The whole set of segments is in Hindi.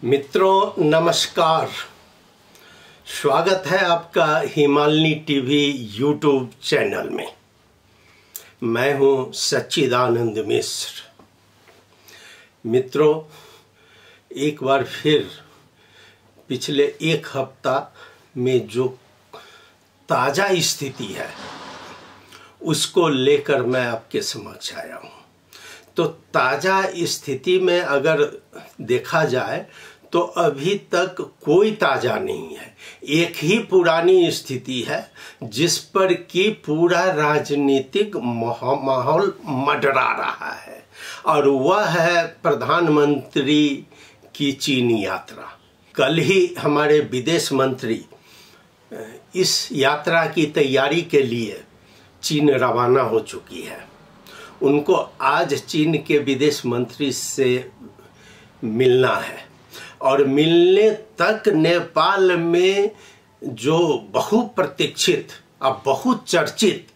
मित्रों नमस्कार, स्वागत है आपका हिमालनी टीवी यूट्यूब चैनल में। मैं हूं सच्चिदानंद मिश्र। मित्रों, एक बार फिर पिछले एक हफ्ता में जो ताज़ा स्थिति है उसको लेकर मैं आपके समक्ष आया हूं। तो ताज़ा स्थिति में अगर देखा जाए तो अभी तक कोई ताज़ा नहीं है। एक ही पुरानी स्थिति है जिस पर कि पूरा राजनीतिक माहौल मंडरा रहा है, और वह है प्रधानमंत्री की चीन यात्रा। कल ही हमारे विदेश मंत्री इस यात्रा की तैयारी के लिए चीन रवाना हो चुकी है। उनको आज चीन के विदेश मंत्री से मिलना है, और मिलने तक नेपाल में जो बहुप्रतीक्षित और बहुत चर्चित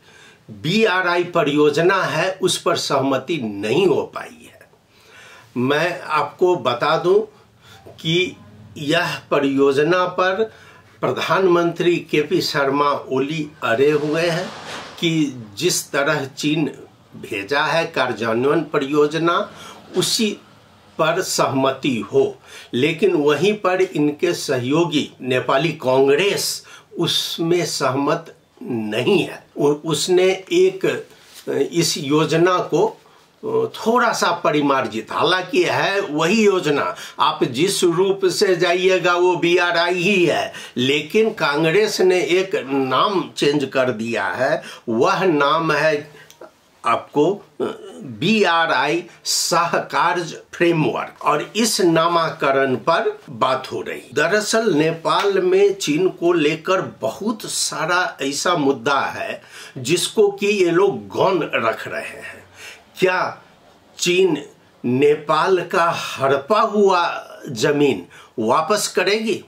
BRI परियोजना है उस पर सहमति नहीं हो पाई है। मैं आपको बता दूं कि यह परियोजना पर प्रधानमंत्री KP शर्मा ओली अड़े हुए हैं कि जिस तरह चीन भेजा है कार्यान्वयन परियोजना उसी पर सहमति हो, लेकिन वहीं पर इनके सहयोगी नेपाली कांग्रेस उसमें सहमत नहीं है। उसने इस योजना को थोड़ा सा परिमार्जित, हालांकि है वही योजना, आप जिस रूप से जाइएगा वो BRI ही है, लेकिन कांग्रेस ने एक नाम चेंज कर दिया है। वह नाम है आपको BRI सहकार्य फ्रेमवर्क, और इस नामकरण पर बात हो रही। दरअसल नेपाल में चीन को लेकर बहुत सारा ऐसा मुद्दा है जिसको कि ये लोग गौन रख रहे हैं। क्या चीन नेपाल का हड़पा हुआ जमीन वापस करेगी?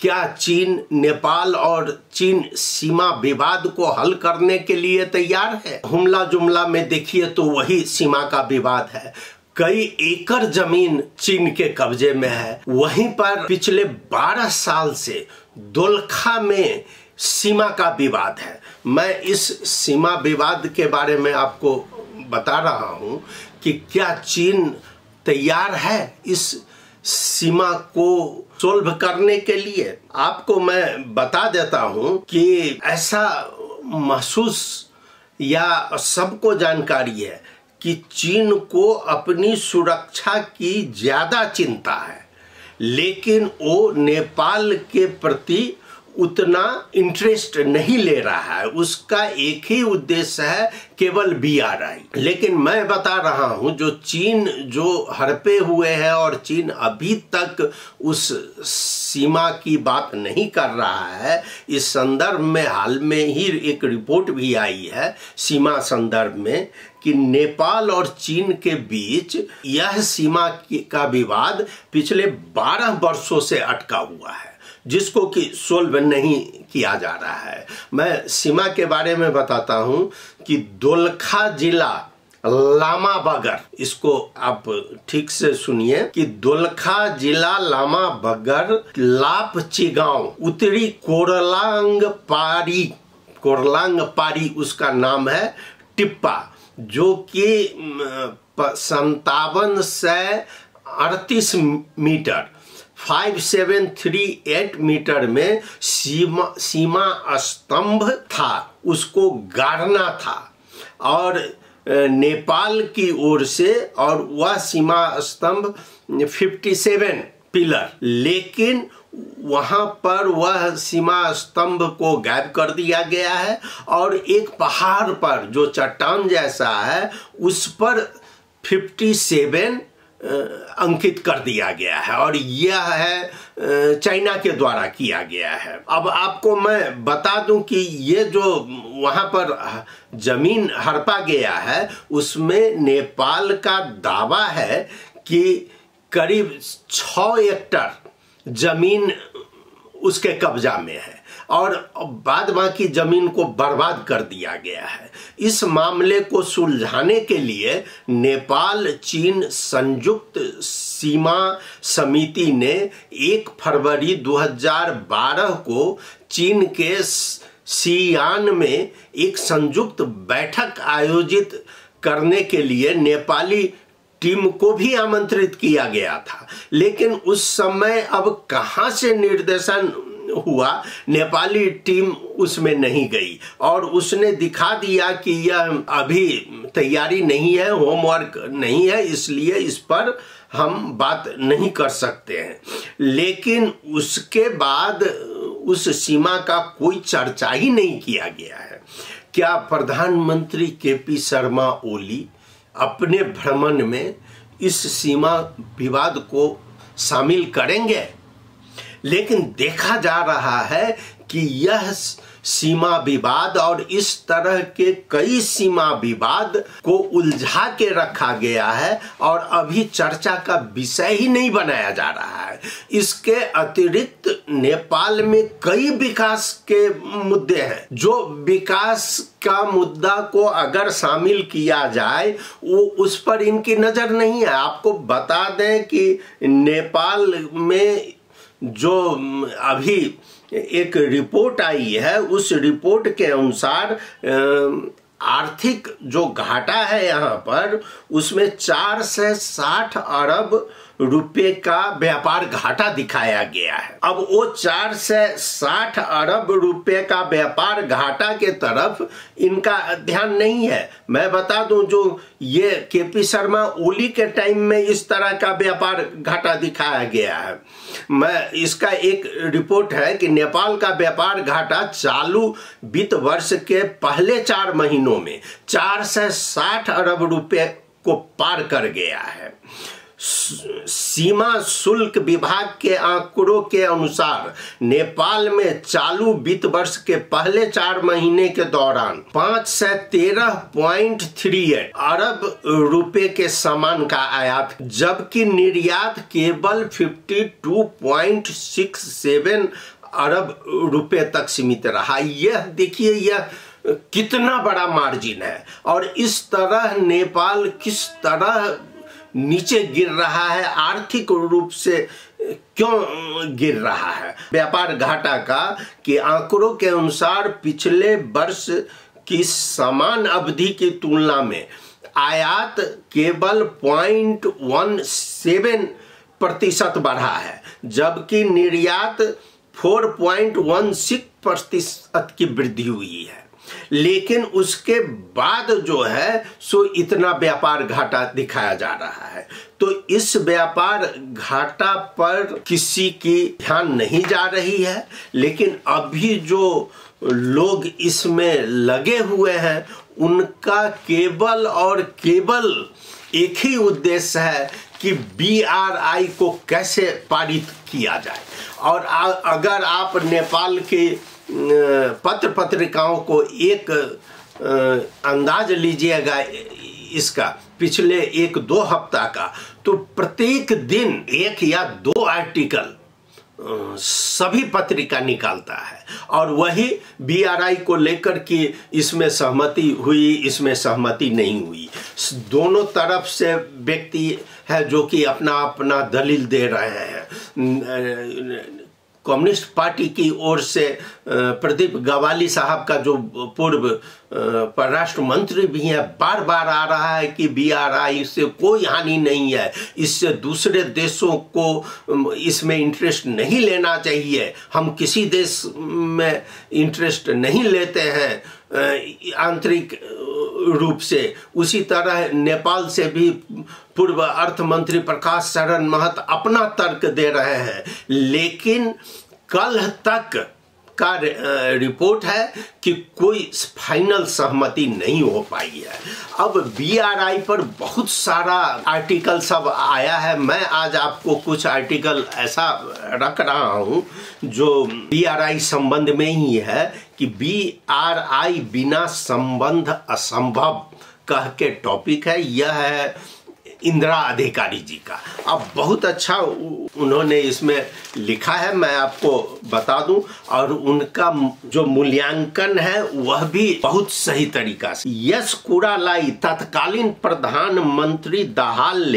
क्या चीन नेपाल और चीन सीमा विवाद को हल करने के लिए तैयार है? जुमला जुमला में देखिए तो वही सीमा का विवाद है। कई एकड़ जमीन चीन के कब्जे में है। वहीं पर पिछले 12 साल से दोलखा में सीमा का विवाद है। मैं इस सीमा विवाद के बारे में आपको बता रहा हूं कि क्या चीन तैयार है इस सीमा को सोल्व करने के लिए। आपको मैं बता देता हूं कि ऐसा महसूस या सबको जानकारी है कि चीन को अपनी सुरक्षा की ज्यादा चिंता है, लेकिन वो नेपाल के प्रति उतना इंटरेस्ट नहीं ले रहा है। उसका एक ही उद्देश्य है, केवल BRI। लेकिन मैं बता रहा हूं जो चीन जो हड़पे हुए है और चीन अभी तक उस सीमा की बात नहीं कर रहा है। इस संदर्भ में हाल में ही एक रिपोर्ट भी आई है सीमा संदर्भ में कि नेपाल और चीन के बीच यह सीमा का विवाद पिछले 12 वर्षों से अटका हुआ है, जिसको कि सोल्व नहीं किया जा रहा है। मैं सीमा के बारे में बताता हूं कि दोलखा जिला लामा बगर, इसको आप ठीक से सुनिए कि दोलखा जिला लामा बगर लापचिगांव उत्तरी कोरलांग पारी उसका नाम है टिप्पा, जो कि 57 से 38 मीटर 5738 मीटर में सीमा स्तंभ था, उसको गाड़ना था और नेपाल की ओर से, और वह सीमा स्तंभ 57 पिलर, लेकिन वहां पर वह सीमा स्तंभ को गायब कर दिया गया है और एक पहाड़ पर जो चट्टान जैसा है उस पर 57 अंकित कर दिया गया है, और यह है चाइना के द्वारा किया गया है। अब आपको मैं बता दूं कि ये जो वहां पर जमीन हड़पा गया है उसमें नेपाल का दावा है कि करीब 6 हेक्टेयर जमीन उसके कब्जा में है और बाद बाकी जमीन को बर्बाद कर दिया गया है। इस मामले को सुलझाने के लिए नेपाल चीन संयुक्त सीमा समिति ने 1 फरवरी 2012 को चीन के सियान में एक संयुक्त बैठक आयोजित करने के लिए नेपाली टीम को भी आमंत्रित किया गया था। लेकिन उस समय अब कहां से निर्देशन हुआ, नेपाली टीम उसमें नहीं गई और उसने दिखा दिया कि यह अभी तैयारी नहीं है, होमवर्क नहीं है, इसलिए इस पर हम बात नहीं कर सकते हैं। लेकिन उसके बाद उस सीमा का कोई चर्चा ही नहीं किया गया है। क्या प्रधानमंत्री केपी शर्मा ओली अपने भ्रमण में इस सीमा विवाद को शामिल करेंगे? लेकिन देखा जा रहा है कि यह सीमा विवाद और इस तरह के कई सीमा विवाद को उलझा के रखा गया है और अभी चर्चा का विषय ही नहीं बनाया जा रहा है। इसके अतिरिक्त नेपाल में कई विकास के मुद्दे हैं, जो विकास का मुद्दा को अगर शामिल किया जाए वो उस पर इनकी नजर नहीं है। आपको बता दें कि नेपाल में जो अभी एक रिपोर्ट आई है, उस रिपोर्ट के अनुसार आर्थिक जो घाटा है यहाँ पर, उसमें 4 से 60 अरब रुपए का व्यापार घाटा दिखाया गया है। अब वो 4 से 60 अरब रुपए का व्यापार घाटा के तरफ इनका ध्यान नहीं है। मैं बता दूं, जो ये केपी शर्मा ओली के टाइम में इस तरह का व्यापार घाटा दिखाया गया है। मैं इसका एक रिपोर्ट है कि नेपाल का व्यापार घाटा चालू वित्त वर्ष के पहले 4 महीनों में 4 से 60 अरब रुपए को पार कर गया है। सीमा शुल्क विभाग के आंकड़ों के अनुसार नेपाल में चालू वित्त वर्ष के पहले 4 महीने के दौरान 5 से 13.38 अरब रुपए के सामान का आयात, जबकि निर्यात केवल 52.67 अरब रुपए तक सीमित रहा। यह देखिए, यह कितना बड़ा मार्जिन है और इस तरह नेपाल किस तरह नीचे गिर रहा है, आर्थिक रूप से क्यों गिर रहा है। व्यापार घाटा का के आंकड़ों के अनुसार पिछले वर्ष की समान अवधि की तुलना में आयात केवल 0.17% बढ़ा है, जबकि निर्यात 4.16% की वृद्धि हुई है। लेकिन उसके बाद जो है सो इतना व्यापार घाटा दिखाया जा रहा है। तो इस व्यापार घाटा पर किसी की ध्यान नहीं जा रही है। लेकिन अभी जो लोग इसमें लगे हुए हैं उनका केवल और केवल एक ही उद्देश्य है कि BRI को कैसे पारित किया जाए। और अगर आप नेपाल के पत्र पत्रिकाओं को एक अंदाज लीजिएगा इसका पिछले 1-2 हफ्ता का, तो प्रत्येक दिन 1 या 2 आर्टिकल सभी पत्रिका निकालता है और वही BRI को लेकर कि इसमें सहमति हुई, इसमें सहमति नहीं हुई। दोनों तरफ से व्यक्ति है जो कि अपना अपना दलील दे रहे हैं। कम्युनिस्ट पार्टी की ओर से प्रदीप गवाली साहब का जो पूर्व परराष्ट्र मंत्री भी है, बार बार आ रहा है कि BRI से कोई हानि नहीं है, इससे दूसरे देशों को इसमें इंटरेस्ट नहीं लेना चाहिए, हम किसी देश में इंटरेस्ट नहीं लेते हैं आंतरिक रूप से। उसी तरह नेपाल से भी पूर्व अर्थ मंत्री प्रकाश शरण महत अपना तर्क दे रहे हैं। लेकिन कल तक का रिपोर्ट है कि कोई फाइनल सहमति नहीं हो पाई है। अब BRI पर बहुत सारा आर्टिकल सब आया है। मैं आज आपको कुछ आर्टिकल ऐसा रख रहा हूं जो BRI संबंध में ही है कि BRI बिना संबंध असंभव कह के टॉपिक है। यह है इंदिरा अधिकारी जी का। अब बहुत अच्छा उन्होंने इसमें लिखा है, मैं आपको बता दूं, और उनका जो मूल्यांकन है वह भी बहुत सही तरीका से। यस कुरालाई तत्कालीन प्रधानमंत्री दाहाल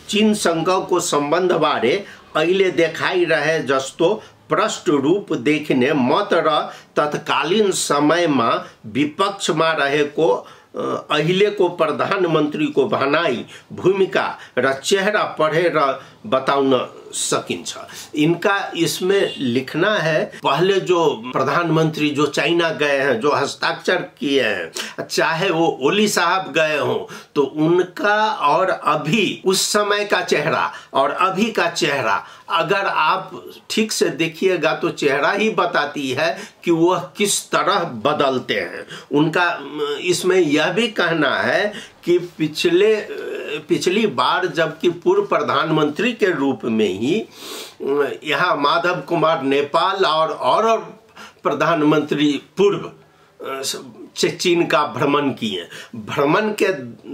चीन संघ को संबंध बारे अहिले देखाई रहे जस्तो प्रष्ट रूप देखने मात्र तत्कालीन समय में विपक्ष में रहेको अहिलेको प्रधानमंत्री को भनाई भूमिका र चेहरा पढ़ेर बताउन सकिन्छ। इनका इसमें लिखना है, पहले जो प्रधानमंत्री जो चाइना गए हैं, जो हस्ताक्षर किए हैं, चाहे वो ओली साहब गए हों, तो उनका और अभी उस समय का चेहरा और अभी का चेहरा अगर आप ठीक से देखिएगा तो चेहरा ही बताती है कि वह किस तरह बदलते हैं। उनका इसमें यह भी कहना है कि पिछली बार जबकि पूर्व प्रधानमंत्री के रूप में ही यहाँ माधव कुमार नेपाल और प्रधानमंत्री पूर्व चीन का भ्रमण किए। भ्रमण के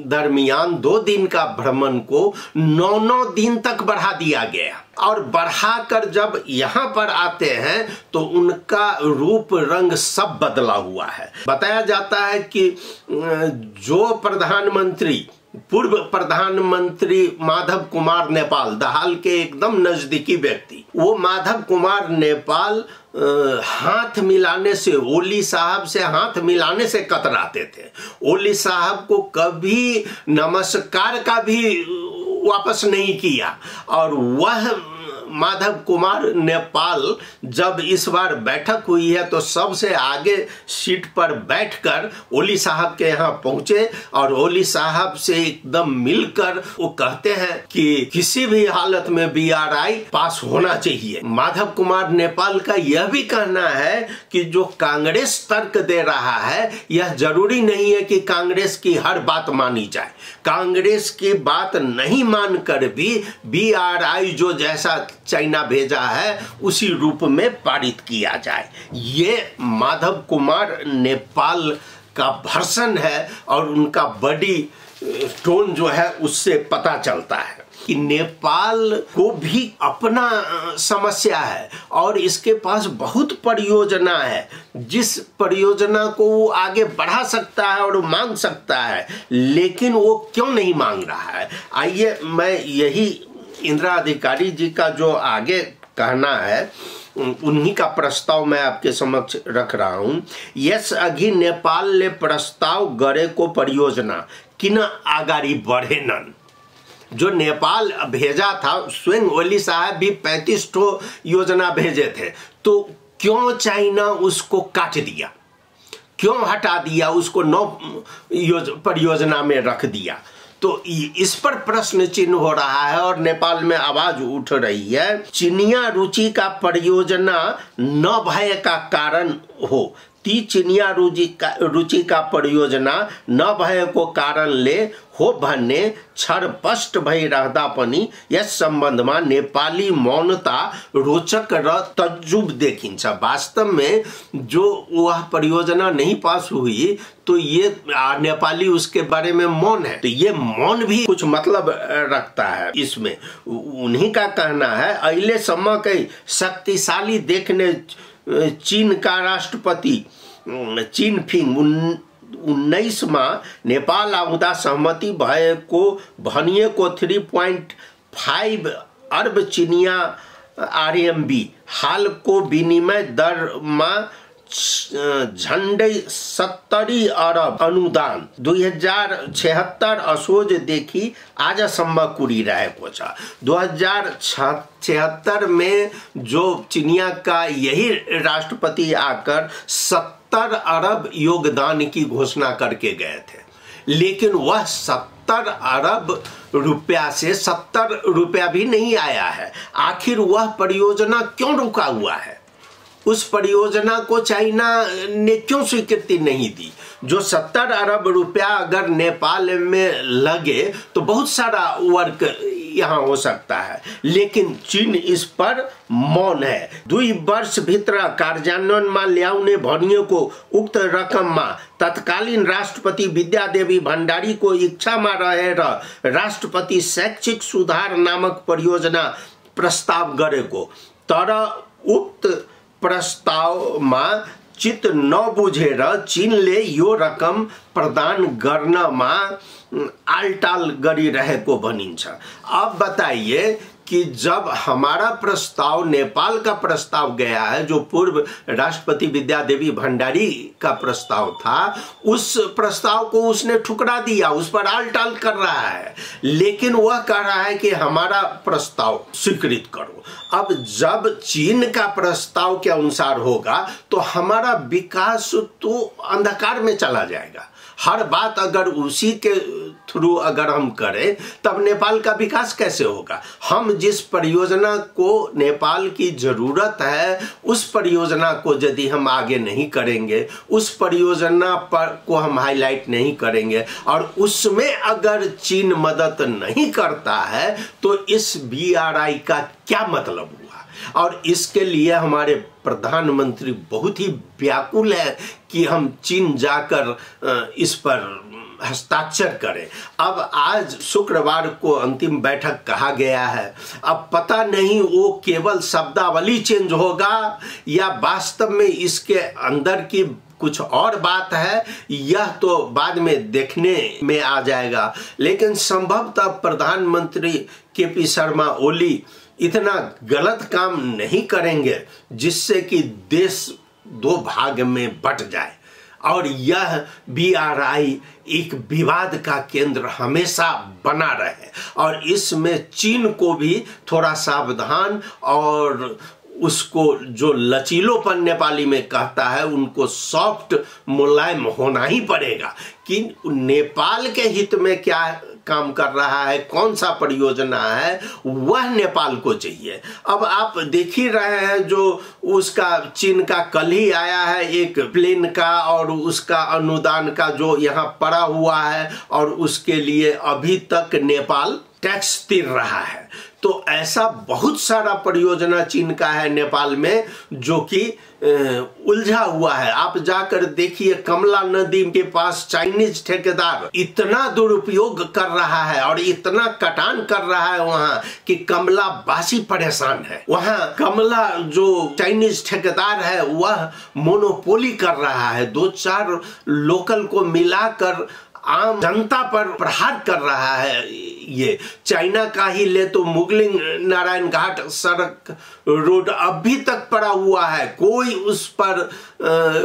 दरमियान 2 दिन का भ्रमण को 9 दिन तक बढ़ा दिया गया, और बढ़ाकर जब यहाँ पर आते हैं तो उनका रूप रंग सब बदला हुआ है। बताया जाता है कि जो प्रधानमंत्री पूर्व प्रधानमंत्री माधव कुमार नेपाल, दाहाल के एकदम नजदीकी व्यक्ति, वो माधव कुमार नेपाल हाथ मिलाने से, ओली साहब से हाथ मिलाने से कतराते थे। ओली साहब को कभी नमस्कार का भी वापस नहीं किया, और वह माधव कुमार नेपाल जब इस बार बैठक हुई है तो सबसे आगे सीट पर बैठकर ओली साहब के यहाँ पहुंचे और ओली साहब से एकदम मिलकर वो कहते हैं कि किसी भी हालत में BRI पास होना चाहिए। माधव कुमार नेपाल का यह भी कहना है कि जो कांग्रेस तर्क दे रहा है, यह जरूरी नहीं है कि कांग्रेस की हर बात मानी जाए। कांग्रेस की बात नहीं मानकर भी BRI जो जैसा चाइना भेजा है उसी रूप में पारित किया जाए। ये माधव कुमार नेपाल का वर्षन है, और उनका बड़ी टोन जो है उससे पता चलता है कि नेपाल को भी अपना समस्या है और इसके पास बहुत परियोजना है, जिस परियोजना को वो आगे बढ़ा सकता है और मांग सकता है, लेकिन वो क्यों नहीं मांग रहा है। आइए मैं यही इंदिरा अधिकारी जी का जो आगे कहना है उन्हीं का प्रस्ताव मैं आपके समक्ष रख रहा हूं। यस अघि नेपाल ले प्रस्ताव गरेको परियोजना किन अगाडि बढेनन्। जो नेपाल भेजा था, स्वयं ओली साहब भी 35 योजना भेजे थे, तो क्यों चाइना उसको काट दिया, क्यों हटा दिया, उसको 9 परियोजना में रख दिया। तो इस पर प्रश्न चिन्ह हो रहा है और नेपाल में आवाज उठ रही है। चीनिया रुचि का परियोजना न भय का कारण हो, ती चीनिया रुचि का परियोजना न भएको कारणले हो भन्ने छरपष्ट भइरहँदा पनि यस सम्बन्धमा नेपाली मौनता रोचक र तज्जुब देखिन्छ। वास्तव में जो वह परियोजना नहीं पास हुई तो ये नेपाली उसके बारे में मौन है, तो ये मौन भी कुछ मतलब रखता है। इसमें उन्हीं का कहना है, अहिलेसम्म के शक्तिशाली देखने चीन का राष्ट्रपति चिनफिङ 19 में नेपाल आउँदा सहमति भएको भनिएको 3.5 अर्ब चिनिया RMB हालको विनिमय दरमा झन्डै 70 अरब अनुदान 2076 असोजदेखि आजसम्म कुरिरहेको छ। 2076 में जो चिनिया का यही राष्ट्रपति आकर 70 अरब योगदान की घोषणा करके गए थे, लेकिन वह 70 अरब रुपया से 70 रुपया भी नहीं आया है। आखिर वह परियोजना क्यों रुका हुआ है? उस परियोजना को चाइना ने क्यों स्वीकृति नहीं दी? जो 70 अरब रुपया अगर नेपाल में लगे तो बहुत सारा वर्क यहाँ हो सकता है, लेकिन चीन इस पर मौन है। 2 वर्ष भीतर कार्यान्वयन में लियाउने भनिएको को उक्त रकम में तत्कालीन राष्ट्रपति विद्यादेवी भण्डारी को इच्छा में रहेर राष्ट्रपति शैक्षिक सुधार नामक परियोजना प्रस्ताव गरेको, तर उक्त प्रस्ताव में चित्त नबुझेर चीनले यो रकम प्रदान गर्नमा आलटाल गरिरहेको भनिन्छ। अब बताइए कि जब हमारा प्रस्ताव, नेपाल का प्रस्ताव गया है, जो पूर्व राष्ट्रपति विद्यादेवी भण्डारी का प्रस्ताव था, उस प्रस्ताव को उसने ठुकरा दिया, उस पर आलटाल कर रहा है, लेकिन वह कह रहा है कि हमारा प्रस्ताव स्वीकृत करो। अब जब चीन का प्रस्ताव के अनुसार होगा तो हमारा विकास तो अंधकार में चला जाएगा। हर बात अगर उसी के थ्रू अगर हम करें तब नेपाल का विकास कैसे होगा? हम जिस परियोजना को नेपाल की जरूरत है उस परियोजना को यदि हम आगे नहीं करेंगे, उस परियोजना पर को हम हाईलाइट नहीं करेंगे और उसमें अगर चीन मदद नहीं करता है तो इस BRI का क्या मतलब हुआ? और इसके लिए हमारे प्रधानमंत्री बहुत ही व्याकुल है कि हम चीन जाकर इस पर हस्ताक्षर करें। अब आज शुक्रवार को अंतिम बैठक कहा गया है। अब पता नहीं वो केवल शब्दावली चेंज होगा या वास्तव में इसके अंदर की कुछ और बात है, यह तो बाद में देखने में आ जाएगा। लेकिन संभवतः प्रधानमंत्री KP शर्मा ओली इतना गलत काम नहीं करेंगे जिससे कि देश 2 भाग में बट जाए और यह BRI एक विवाद का केंद्र हमेशा बना रहे और इसमें चीन को भी थोड़ा सावधान और उसको जो लचीलोपन नेपाली में कहता है उनको सॉफ्ट मुलायम होना ही पड़ेगा कि नेपाल के हित में क्या काम कर रहा है, कौन सा परियोजना है, वह नेपाल को चाहिए। अब आप देख ही रहे हैं जो उसका चीन का कल ही आया है एक प्लेन का और उसका अनुदान का जो यहाँ पड़ा हुआ है और उसके लिए अभी तक नेपाल टैक्स तीर रहा है। तो ऐसा बहुत सारा परियोजना चीन का है नेपाल में जो कि उलझा हुआ है। आप जाकर देखिए कमला नदी के पास चाइनीज ठेकेदार इतना दुरुपयोग कर रहा है और इतना कटान कर रहा है वहां कि कमला वासी परेशान है। वहां कमला जो चाइनीज ठेकेदार है वह मोनोपोली कर रहा है, 2-4 लोकल को मिलाकर आम जनता पर प्रहार कर रहा है। ये चाइना का ही ले तो मुगलिंग नारायण घाट सड़क रोड अभी तक पड़ा हुआ है, कोई उस पर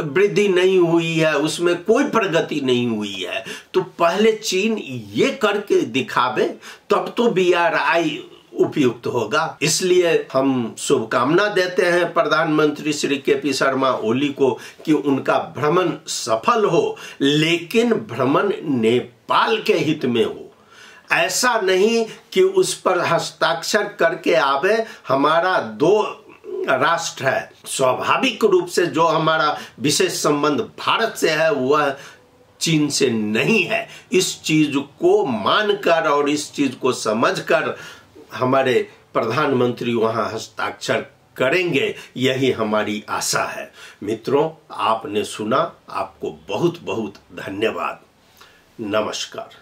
वृद्धि नहीं हुई है, उसमें कोई प्रगति नहीं हुई है। तो पहले चीन ये करके दिखावे तब तो BRI उपयुक्त होगा। इसलिए हम शुभकामना देते हैं प्रधानमंत्री श्री KP शर्मा ओली को कि उनका भ्रमण सफल हो, लेकिन भ्रमण नेपाल के हित में हो। ऐसा नहीं कि उस पर हस्ताक्षर करके आवे। हमारा 2 राष्ट्र है, स्वाभाविक रूप से जो हमारा विशेष संबंध भारत से है वह चीन से नहीं है। इस चीज को मानकर और इस चीज को समझकर हमारे प्रधानमंत्री वहां हस्ताक्षर करेंगे, यही हमारी आशा है। मित्रों, आपने सुना, आपको बहुत बहुत धन्यवाद। नमस्कार।